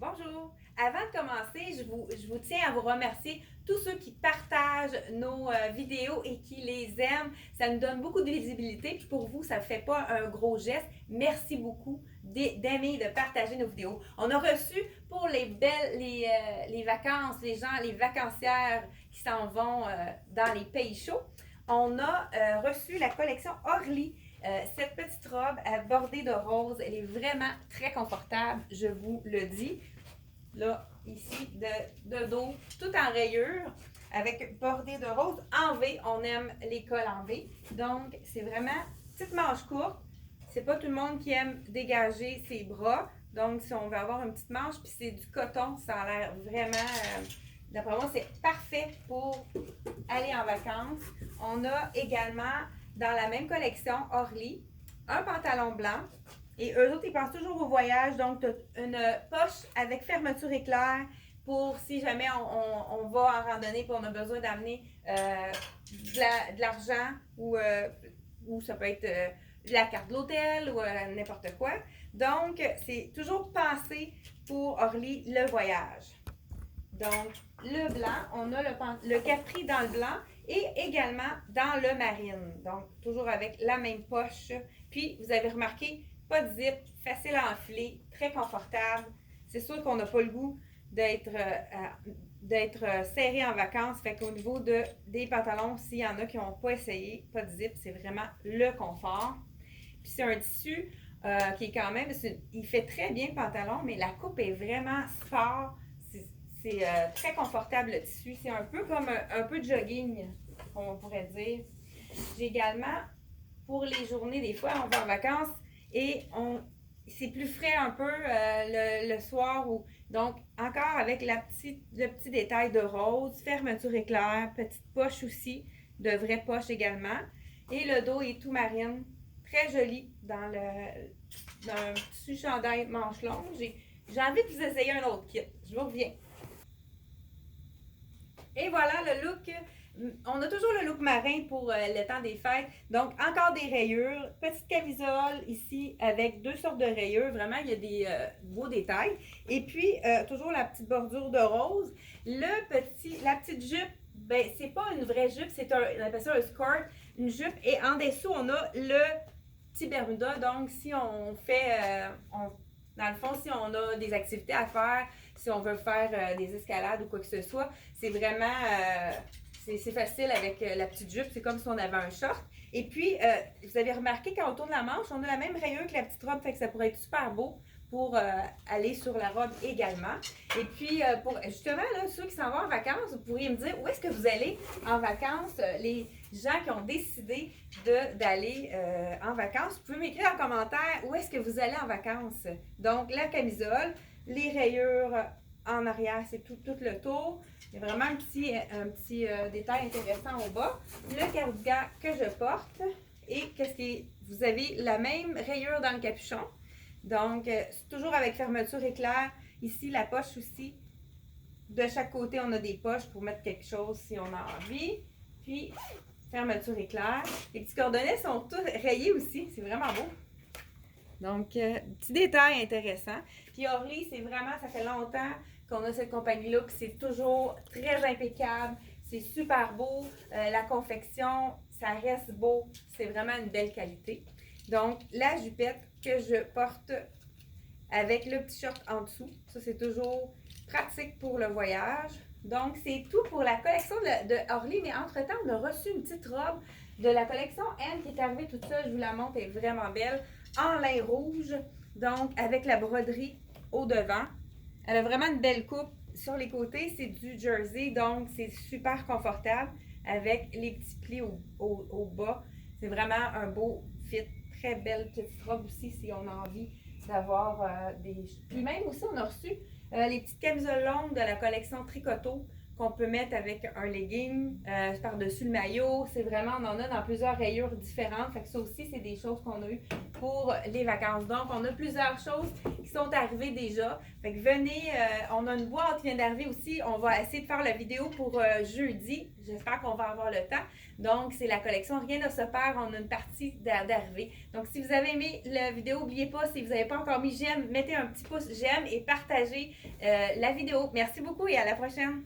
Bonjour! Avant de commencer, je vous tiens à vous remercier tous ceux qui partagent nos vidéos et qui les aiment. Ça nous donne beaucoup de visibilité. Puis pour vous, ça ne fait pas un gros geste. Merci beaucoup d'aimer et de partager nos vidéos. On a reçu pour les vacances, les gens, les vacancières qui s'en vont dans les pays chauds, on a reçu la collection Orly. Cette petite robe bordée de rose, elle est vraiment très confortable, je vous le dis. Là, ici, de dos, tout en rayure, avec bordée de rose. En V, on aime les cols en V. Donc, c'est vraiment petite manche courte. C'est pas tout le monde qui aime dégager ses bras. Donc, si on veut avoir une petite manche, puis c'est du coton, ça a l'air vraiment... d'après moi, c'est parfait pour aller en vacances. On a également, dans la même collection, Orly, un pantalon blanc. Et eux autres, ils pensent toujours au voyage. Donc, tu as une poche avec fermeture éclair pour si jamais on va en randonnée et on a besoin d'amener de l'argent ou ça peut être la carte de l'hôtel ou n'importe quoi. Donc, c'est toujours pensé pour Orly le voyage. Donc, le blanc, on a le capri dans le blanc et également dans le marine. Donc, toujours avec la même poche. Puis, vous avez remarqué, pas de zip, facile à enfiler, très confortable. C'est sûr qu'on n'a pas le goût d'être serré en vacances. Fait qu'au niveau des pantalons, s'il y en a qui n'ont pas essayé, pas de zip, c'est vraiment le confort. Puis c'est un tissu qui est quand même, il fait très bien le pantalon, mais la coupe est vraiment sport. C'est très confortable le tissu. C'est un peu comme un peu de jogging, on pourrait dire. J'ai également, pour les journées, des fois, on va en vacances et c'est plus frais un peu le soir. Donc, encore avec le petit détail de rose, fermeture éclair, petite poche aussi, de vraie poche également. Et le dos est tout marine, très joli dans un tissu chandail manche longue. J'ai envie de vous essayer un autre kit. Je vous reviens. Et voilà le look. On a toujours le look marin pour le temps des fêtes. Donc, encore des rayures. Petite camisole ici avec deux sortes de rayures. Vraiment, il y a des beaux détails. Et puis, toujours la petite bordure de rose. La petite jupe, ben, c'est pas une vraie jupe, on appelle ça un skirt, une jupe. Et en dessous, on a le petit Bermuda. Donc, si on fait, dans le fond, si on a des activités à faire, si on veut faire des escalades ou quoi que ce soit, c'est vraiment c'est facile avec la petite jupe. C'est comme si on avait un short. Et puis, vous avez remarqué quand on tourne la manche, on a la même rayure que la petite robe, fait que ça pourrait être super beau pour aller sur la robe également. Et puis, pour justement, là, ceux qui s'en vont en vacances, vous pourriez me dire où est-ce que vous allez en vacances, les gens qui ont décidé d'aller en vacances. Vous pouvez m'écrire en commentaire où est-ce que vous allez en vacances. Donc, la camisole, les rayures en arrière, c'est tout le tour. Il y a vraiment un petit détail intéressant au bas. Le cardigan que je porte et vous avez la même rayure dans le capuchon. Donc, c'est toujours avec fermeture éclair. Ici, la poche aussi. De chaque côté, on a des poches pour mettre quelque chose si on a envie. Puis, fermeture éclair. Les petits cordonnets sont tous rayés aussi. C'est vraiment beau. Donc, petit détail intéressant. Puis Orly, c'est vraiment, ça fait longtemps qu'on a cette compagnie-là, que c'est toujours très impeccable. C'est super beau. La confection, ça reste beau. C'est vraiment une belle qualité. Donc, la jupette que je porte avec le petit short en dessous. Ça, c'est toujours pratique pour le voyage. Donc, c'est tout pour la collection de Orly. Mais entre-temps, on a reçu une petite robe de la collection N qui est arrivée toute seule. Je vous la montre, elle est vraiment belle. En lin rouge, donc avec la broderie au devant. Elle a vraiment une belle coupe sur les côtés. C'est du jersey, donc c'est super confortable avec les petits plis au bas. C'est vraiment un beau fit. Très belle petite robe aussi si on a envie d'avoir des... Puis même aussi, on a reçu les petites camisoles longues de la collection Tricoto qu'on peut mettre avec un legging par-dessus le maillot. C'est vraiment, on en a dans plusieurs rayures différentes. Fait que ça aussi, c'est des choses qu'on a eues pour les vacances. Donc, on a plusieurs choses qui sont arrivées déjà. Fait que venez, on a une boîte qui vient d'arriver aussi. On va essayer de faire la vidéo pour jeudi. J'espère qu'on va avoir le temps. Donc, c'est la collection Rien ne se perd. On a une partie d'arrivée. Donc, si vous avez aimé la vidéo, n'oubliez pas, si vous n'avez pas encore mis j'aime, mettez un petit pouce j'aime et partagez la vidéo. Merci beaucoup et à la prochaine.